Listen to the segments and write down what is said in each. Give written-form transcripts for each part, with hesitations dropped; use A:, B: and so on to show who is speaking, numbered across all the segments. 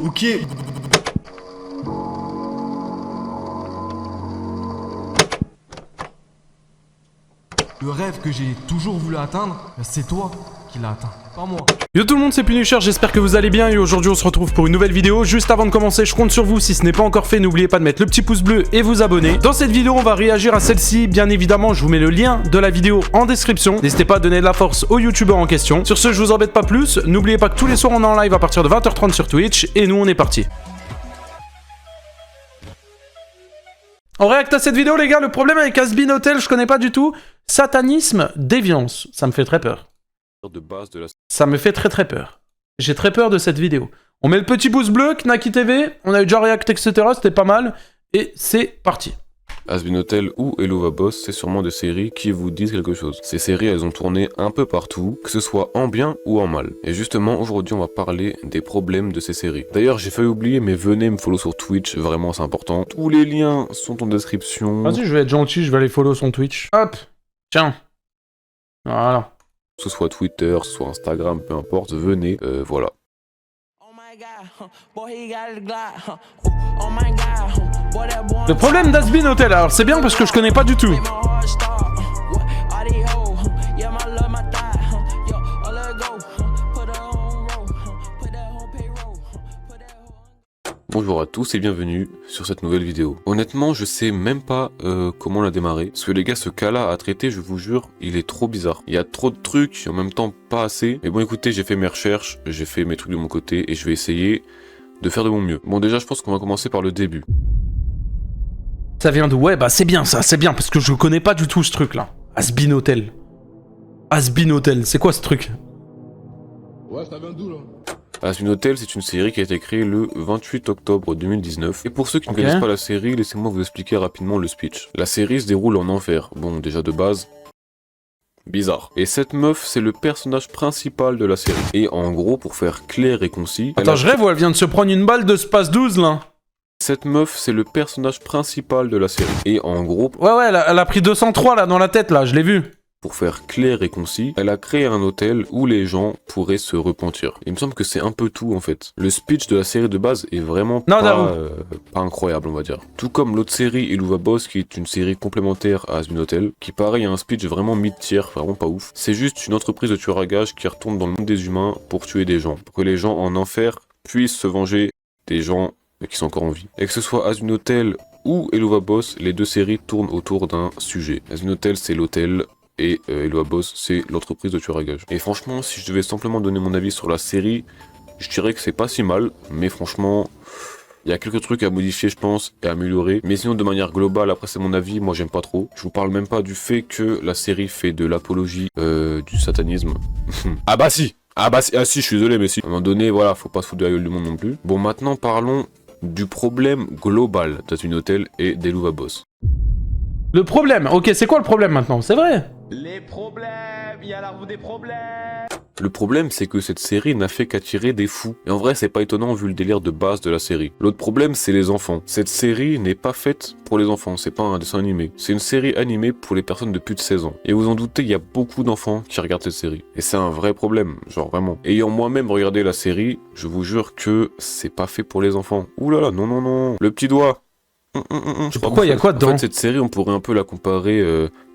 A: Ok. Le rêve que j'ai toujours voulu atteindre, c'est toi qui l'as atteint, pas moi.
B: Yo tout le monde, c'est Punisher, j'espère que vous allez bien et aujourd'hui on se retrouve pour une nouvelle vidéo. Juste avant de commencer, je compte sur vous, si ce n'est pas encore fait, n'oubliez pas de mettre le petit pouce bleu et vous abonner. Dans cette vidéo, on va réagir à celle-ci, bien évidemment, je vous mets le lien de la vidéo en description. N'hésitez pas à donner de la force au youtubeur en question. Sur ce, je vous embête pas plus, n'oubliez pas que tous les soirs on est en live à partir de 20h30 sur Twitch et nous on est parti. On réacte à cette vidéo les gars, le problème avec Has-Been Hotel, je connais pas du tout. Satanisme, déviance, ça me fait très peur.
C: De base de la...
B: Ça me fait très peur. J'ai très peur de cette vidéo. On met le petit pouce bleu, Knaki TV, on a eu déjà react, etc. C'était pas mal. Et c'est parti.
C: Has-Been Hotel ou Hello Va Boss, c'est sûrement des séries qui vous disent quelque chose. Ces séries, elles ont tourné un peu partout, que ce soit en bien ou en mal. Et justement, aujourd'hui, on va parler des problèmes de ces séries. D'ailleurs, j'ai failli oublier, mais venez me follow sur Twitch, vraiment c'est important. Tous les liens sont en description.
B: Vas-y, je vais être gentil, je vais aller follow son Twitch. Hop, tiens. Voilà.
C: Que ce soit Twitter, que ce soit Instagram, peu importe, venez, voilà.
B: Le problème d'Has-Been Hotel, alors c'est bien parce que je connais pas du tout.
C: Bonjour à tous et bienvenue sur cette nouvelle vidéo. Honnêtement, je sais même pas comment la démarrer. Parce que les gars, ce cas-là à traiter, je vous jure, il est trop bizarre. Il y a trop de trucs, et en même temps pas assez. Mais bon, écoutez, j'ai fait mes recherches, j'ai fait mes trucs de mon côté et je vais essayer de faire de mon mieux. Bon, déjà, je pense qu'on va commencer par le début.
B: Ça vient de... Ouais, bah c'est bien ça, c'est bien, parce que je connais pas du tout ce truc-là. Has-Been Hotel. Has-Been Hotel, c'est quoi ce truc?
D: Ouais, ça vient d'où là?
C: Has-Been Hotel, c'est une série qui a été créée le 28 octobre 2019. Et pour ceux qui ne connaissent pas la série, laissez-moi vous expliquer rapidement le speech. La série se déroule en enfer. Bon, déjà de base... bizarre. Et cette meuf, c'est le personnage principal de la série. Et en gros, pour faire clair et concis...
B: Attends, je rêve ou elle vient de se prendre une balle de Space 12 là?
C: Cette meuf, c'est le personnage principal de la série. Et en gros...
B: Ouais, elle a pris 203 là dans la tête là, je l'ai vu.
C: Pour faire clair et concis, elle a créé un hôtel où les gens pourraient se repentir. Il me semble que c'est un peu tout en fait. Le speech de la série de base est vraiment pas incroyable on va dire. Tout comme l'autre série Hello Va Boss qui est une série complémentaire à Has-Been Hotel, qui pareil a un speech vraiment mid-tier, vraiment pas ouf. C'est juste une entreprise de tueurs à gages qui retourne dans le monde des humains pour tuer des gens. Pour que les gens en enfer puissent se venger des gens qui sont encore en vie. Et que ce soit Has-Been Hotel ou Hello Va Boss, les deux séries tournent autour d'un sujet. Has-Been Hotel c'est l'hôtel, et Hello Va Boss, c'est l'entreprise de tueurs à gages. Et franchement, si je devais simplement donner mon avis sur la série, je dirais que c'est pas si mal, mais franchement, il y a quelques trucs à modifier, je pense, et à améliorer. Mais sinon, de manière globale, après c'est mon avis, moi j'aime pas trop. Je vous parle même pas du fait que la série fait de l'apologie du satanisme. Ah bah si, je suis désolé, mais si. À un moment donné, voilà, faut pas se foutre de la gueule du monde non plus. Bon, maintenant parlons du problème global d'Has-Been Hotel et d'Hello Va Boss.
B: Le problème, ok, c'est quoi le problème maintenant? C'est vrai?
D: Les problèmes, il y a la roue des problèmes.
C: Le problème, c'est que cette série n'a fait qu'attirer des fous. Et en vrai, c'est pas étonnant vu le délire de base de la série. L'autre problème, c'est les enfants. Cette série n'est pas faite pour les enfants, c'est pas un dessin animé. C'est une série animée pour les personnes de plus de 16 ans. Et vous en doutez, il y a beaucoup d'enfants qui regardent cette série. Et c'est un vrai problème, genre vraiment. Ayant moi-même regardé la série, je vous jure que c'est pas fait pour les enfants. Ouh là là, non, non, non. Le petit doigt.
B: Pourquoi il y a quoi dedans?
C: En fait, cette série, on pourrait un peu la comparer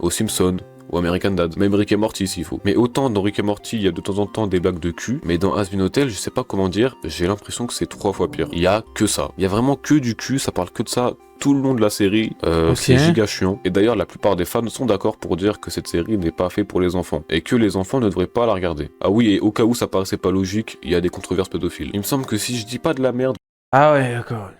C: aux Simpsons ou American Dad, même Rick et Morty s'il faut. Mais autant dans Rick et Morty, il y a de temps en temps des blagues de cul, mais dans Has-Been Hotel, je sais pas comment dire, j'ai l'impression que c'est 3 fois pire. Il y a que ça. Il y a vraiment que du cul, ça parle que de ça tout le long de la série, c'est giga chiant. Et d'ailleurs, la plupart des fans sont d'accord pour dire que cette série n'est pas faite pour les enfants, et que les enfants ne devraient pas la regarder. Ah oui, et au cas où ça paraissait pas logique, il y a des controverses pédophiles. Il me semble que si je dis pas de la merde...
B: Ah ouais, d'accord.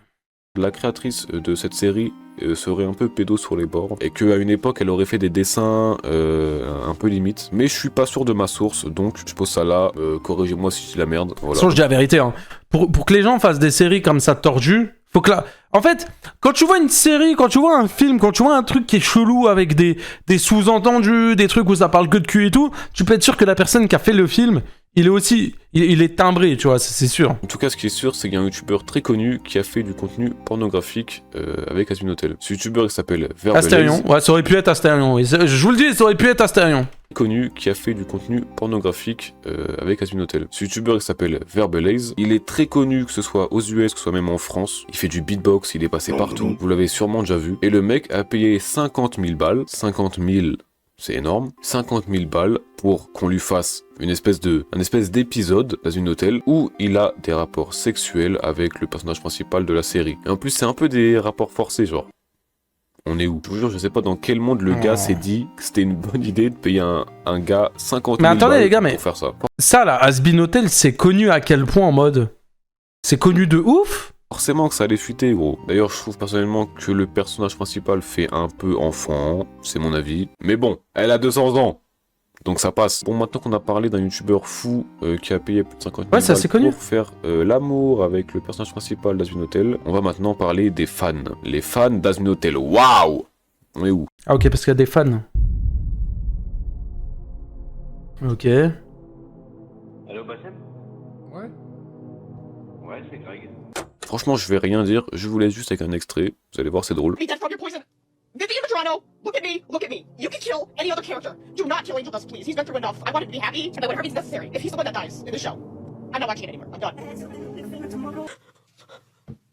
C: La créatrice de cette série serait un peu pédo sur les bords et qu'à une époque elle aurait fait des dessins un peu limites, mais je suis pas sûr de ma source donc je pose ça là, corrigez-moi si je dis la merde. Voilà.
B: De toute façon, je dis la vérité, hein. Pour que les gens fassent des séries comme ça tordues, faut que là. En fait, quand tu vois une série, quand tu vois un film, quand tu vois un truc qui est chelou avec des sous-entendus, des trucs où ça parle que de cul et tout, tu peux être sûr que la personne qui a fait le film, il est aussi... Il est timbré, tu vois, c'est sûr.
C: En tout cas, ce qui est sûr, c'est qu'il y a un youtubeur très connu qui a fait du contenu pornographique avec Asbin Hotel. Ce youtubeur, il s'appelle Verbalaise.
B: Astérion, ouais, ça aurait pu être Astérion. Oui. Je vous le dis, ça aurait pu être Astérion.
C: Connu qui a fait du contenu pornographique avec Asbin Hotel. Ce youtubeur, il s'appelle Verbalaise. Il est très connu, que ce soit aux US, que ce soit même en France. Il fait du beatbox, il est passé partout. Vous l'avez sûrement déjà vu. Et le mec a payé 50 000 balles. 50 000... c'est énorme, 50 000 balles pour qu'on lui fasse un espèce d'épisode dans une hôtel où il a des rapports sexuels avec le personnage principal de la série. Et en plus, c'est un peu des rapports forcés, genre. On est où? Je vous jure, je sais pas dans quel monde le gars s'est dit que c'était une bonne idée de payer un gars 50 000
B: mais attendez,
C: balles
B: les gars,
C: pour faire ça.
B: Ça, là, Asbin Hotel, c'est connu à quel point en mode? C'est connu de ouf?
C: Forcément que ça allait fuiter, gros. D'ailleurs, je trouve personnellement que le personnage principal fait un peu enfant, c'est mon avis. Mais bon, elle a 200 ans, donc ça passe. Bon, maintenant qu'on a parlé d'un youtubeur fou qui a payé plus de 50 000
B: ça, c'est connu.
C: pour faire l'amour avec le personnage principal d'Asbin Hotel, on va maintenant parler des fans. Les fans d'Asbin Hotel, waouh! On est où?
B: Ah ok, parce qu'il y a des fans. Ok.
E: Allô, Bassem?
D: Ouais.
E: Ouais, c'est Greg.
C: Franchement, je vais rien dire, je vous laisse juste avec un extrait, vous allez voir, c'est drôle.
F: Be dead from your poison. Vivian Madrano, look at me, look at me. You can kill any other character. Do not kill Angel Dust, please. He's been through enough. I want him to be happy, and whatever means necessary. If he's the one that dies in the show, I'm not watching it anymore. I'm done.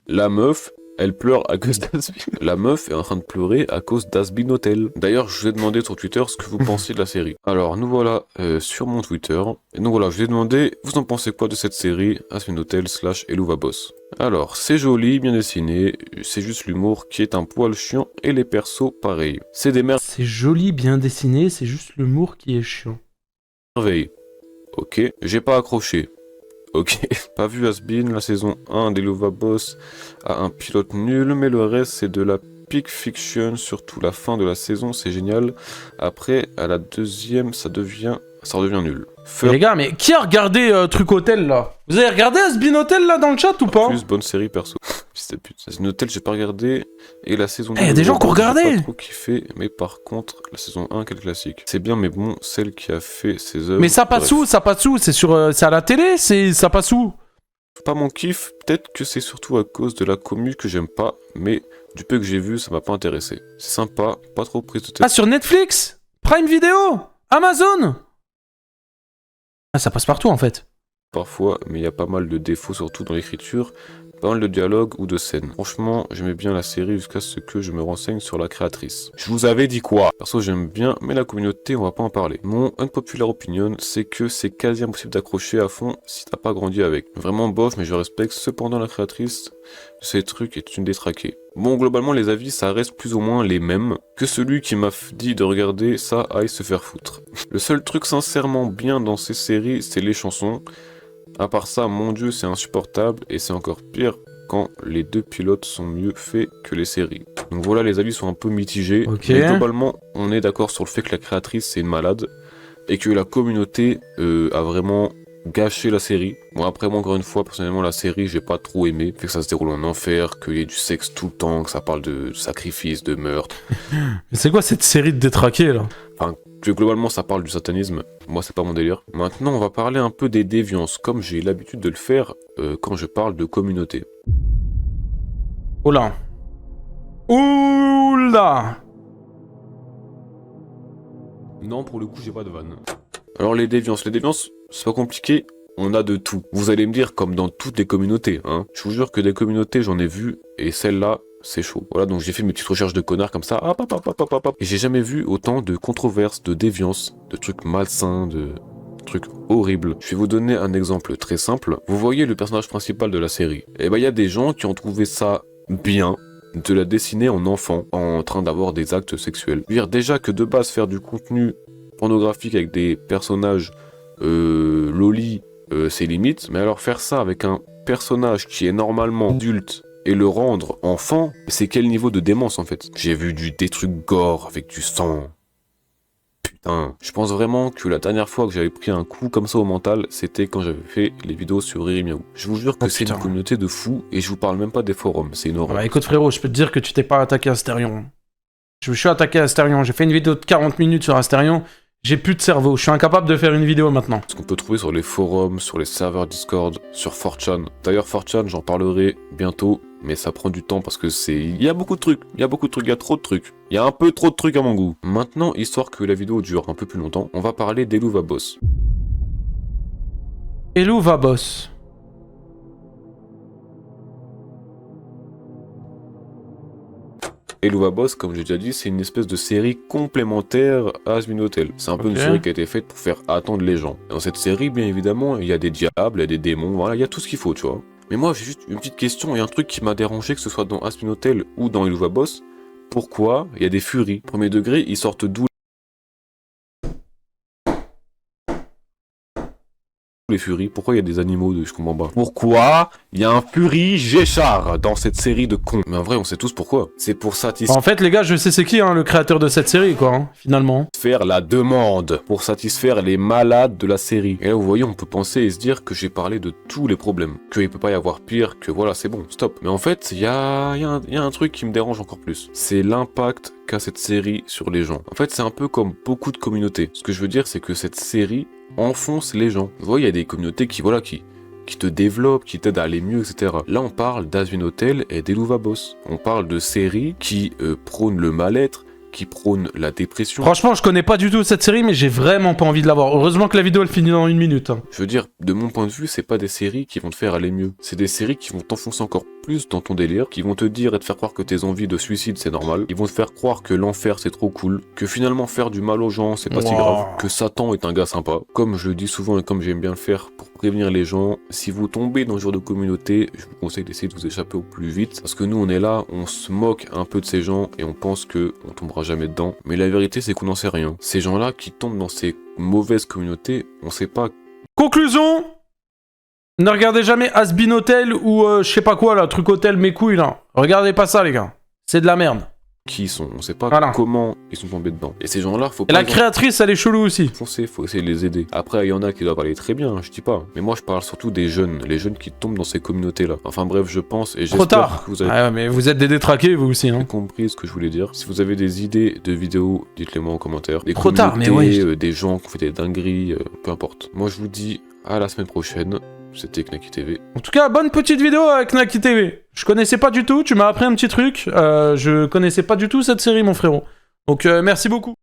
C: La meuf, elle pleure à cause d'Asbin. La meuf est en train de pleurer à cause d'Asbin Hotel. D'ailleurs, je vous ai demandé sur Twitter ce que vous pensiez de la série. Alors, nous voilà sur mon Twitter. Et donc voilà, je vous ai demandé, vous en pensez quoi de cette série Asbin Hotel / Helluva Boss. Alors, c'est joli, bien dessiné, c'est juste l'humour qui est un poil chiant et les persos pareil. C'est des
B: C'est joli, bien dessiné, c'est juste l'humour qui est chiant.
C: merveilles. Ok, j'ai pas accroché. Ok, pas vu Asbin, la saison 1 d'Helluva Boss a un pilote nul, mais le reste c'est de la peak fiction, surtout la fin de la saison, c'est génial. Après, à la deuxième, ça redevient nul.
B: Mais les gars, mais qui a regardé Truc Hotel là? Vous avez regardé Asbin Hotel là dans le chat ou pas?
C: Plus bonne série perso. C'était pute. Asbin Hotel, j'ai pas regardé. Et la saison 2.
B: y a des gens qui ont regardé.
C: J'ai pas trop kiffé, mais par contre, la saison 1, quel classique. C'est bien, mais bon, celle qui a fait ses œuvres.
B: Mais ça passe où? Ça passe où? C'est sur, c'est à la télé? Ça passe où?
C: Pas mon kiff, peut-être que c'est surtout à cause de la commu que j'aime pas, mais du peu que j'ai vu, ça m'a pas intéressé. C'est sympa, pas trop prise de tête.
B: Ah, sur Netflix? Prime Video? Amazon? Ah, ça passe partout en fait.
C: Parfois, mais il y a pas mal de défauts, surtout dans l'écriture, pas mal de dialogues ou de scènes. Franchement, j'aimais bien la série jusqu'à ce que je me renseigne sur la créatrice. Je vous avais dit quoi? Perso, j'aime bien, mais la communauté, on va pas en parler. Mon unpopular opinion, c'est que c'est quasi impossible d'accrocher à fond si t'as pas grandi avec. Vraiment bof, mais je respecte. Cependant, la créatrice de ces trucs est une détraquée. Bon, globalement, les avis, ça reste plus ou moins les mêmes. Que celui qui m'a dit de regarder ça aille se faire foutre. Le seul truc sincèrement bien dans ces séries, c'est les chansons. À part ça, mon dieu, c'est insupportable, et c'est encore pire quand les deux pilotes sont mieux faits que les séries. Donc voilà, les avis sont un peu mitigés,
B: Ok.
C: mais globalement, on est d'accord sur le fait que la créatrice, c'est une malade, et que la communauté a vraiment gâché la série. Bon, après, moi, encore une fois, personnellement, la série, j'ai pas trop aimé. Fait que ça se déroule en enfer, qu'il y ait du sexe tout le temps, que ça parle de sacrifice, de meurtre.
B: Mais c'est quoi cette série de détraqués là?
C: Enfin, que globalement, ça parle du satanisme. Moi, c'est pas mon délire. Maintenant, on va parler un peu des déviances, comme j'ai l'habitude de le faire quand je parle de communauté.
B: Oula. Oula.
C: Non, pour le coup, j'ai pas de vanne. Alors, les déviances, c'est pas compliqué. On a de tout. Vous allez me dire, comme dans toutes les communautés, hein. Je vous jure que des communautés, j'en ai vu, et celle-là, c'est chaud. Voilà, donc j'ai fait mes petites recherches de connards comme ça, hop, hop, hop, hop, hop, hop. Et j'ai jamais vu autant de controverses, de déviances, de trucs malsains, de trucs horribles. Je vais vous donner un exemple très simple. Vous voyez le personnage principal de la série. Et ben, il y a des gens qui ont trouvé ça bien de la dessiner en enfant, en train d'avoir des actes sexuels. Je veux dire, déjà que de base, faire du contenu pornographique avec des personnages loli, c'est limite, mais alors faire ça avec un personnage qui est normalement adulte et le rendre enfant, c'est quel niveau de démence en fait? J'ai vu des trucs gore avec du sang. Putain, je pense vraiment que la dernière fois que j'avais pris un coup comme ça au mental, c'était quand j'avais fait les vidéos sur Riri Miaou. Je vous jure que c'est une communauté de fous et je vous parle même pas des forums, c'est une horreur.
B: Bah écoute frérot, je peux te dire que tu t'es pas attaqué à Astérion. Je me suis attaqué à Astérion, j'ai fait une vidéo de 40 minutes sur Astérion, J'ai plus de cerveau, je suis incapable de faire une vidéo maintenant.
C: Ce qu'on peut trouver sur les forums, sur les serveurs Discord, sur 4chan. D'ailleurs 4chan, j'en parlerai bientôt, mais ça prend du temps parce que il y a beaucoup de trucs, il y a trop de trucs. Il y a un peu trop de trucs à mon goût. Maintenant, histoire que la vidéo dure un peu plus longtemps, on va parler d'Helluva-Boss.
B: Helluva-Boss.
C: Helluva-Boss, comme j'ai déjà dit, c'est une espèce de série complémentaire à Hazbin Hotel. C'est un peu une série qui a été faite pour faire attendre les gens. Dans cette série, bien évidemment, il y a des diables, il y a des démons, voilà, il y a tout ce qu'il faut, tu vois. Mais moi, j'ai juste une petite question et un truc qui m'a dérangé, que ce soit dans Hazbin Hotel ou dans Helluva-Boss. Pourquoi il y a des furies? Premier degré, ils sortent d'où les furies? Pourquoi il y a des animaux je comprends pas. Pourquoi il y a un furie Géchard dans cette série de cons? Mais en vrai, on sait tous pourquoi. C'est pour satisfaire...
B: En fait, les gars, je sais c'est qui, hein, le créateur de cette série, quoi, hein, finalement.
C: Faire la demande, pour satisfaire les malades de la série. Et là, vous voyez, on peut penser et se dire que j'ai parlé de tous les problèmes. Qu'il peut pas y avoir pire, que voilà, c'est bon, stop. Mais en fait, il y a un truc qui me dérange encore plus. C'est l'impact qu'a cette série sur les gens. En fait, c'est un peu comme beaucoup de communautés. Ce que je veux dire, c'est que cette série enfonce les gens. Vous voyez, il y a des communautés qui te développent, qui t'aident à aller mieux, etc. Là, on parle d'Hazbin Hotel et d'Helluva-Boss. On parle de séries qui prônent le mal-être, qui prônent la dépression.
B: Franchement, je connais pas du tout cette série, mais j'ai vraiment pas envie de la voir. Heureusement que la vidéo, elle finit dans 1 minute. Hein.
C: Je veux dire, de mon point de vue, c'est pas des séries qui vont te faire aller mieux. C'est des séries qui vont t'enfoncer encore plus dans ton délire, qui vont te dire et te faire croire que tes envies de suicide, c'est normal. Ils vont te faire croire que l'enfer, c'est trop cool, que finalement faire du mal aux gens, c'est pas si grave, que Satan est un gars sympa. Comme je le dis souvent et comme j'aime bien le faire pour prévenir les gens, si vous tombez dans ce genre de communauté, je vous conseille d'essayer de vous échapper au plus vite, parce que nous, on est là, on se moque un peu de ces gens et on pense que on tombera jamais dedans. Mais la vérité, c'est qu'on n'en sait rien. Ces gens-là qui tombent dans ces mauvaises communautés, on sait pas.
B: Conclusion, ne regardez jamais Hazbin Hotel ou je sais pas quoi là, truc hôtel mes couilles là. Regardez pas ça les gars, c'est de la merde.
C: Qui ils sont, on sait pas
B: voilà.
C: Comment ils sont tombés dedans. Et ces gens-là, faut pas...
B: Et la créatrice, elle est chelou aussi.
C: Foncer, faut essayer de les aider. Après, il y en a qui doivent aller très bien, je dis pas. Mais moi, je parle surtout des jeunes, les jeunes qui tombent dans ces communautés-là. Enfin bref, je pense et j'espère que vous avez...
B: Ah, mais vous êtes des détraqués, vous aussi, hein.
C: compris ce que je voulais dire. Si vous avez des idées de vidéos, dites-les moi en commentaire. Des
B: trop tard, mais oui.
C: Des gens qui ont fait des dingueries, peu importe. Moi, je vous dis à la semaine prochaine. C'était Knaki TV.
B: En tout cas, bonne petite vidéo avec Knaki TV. Je connaissais pas du tout, tu m'as appris un petit truc. Je connaissais pas du tout cette série, mon frérot. Donc, merci beaucoup.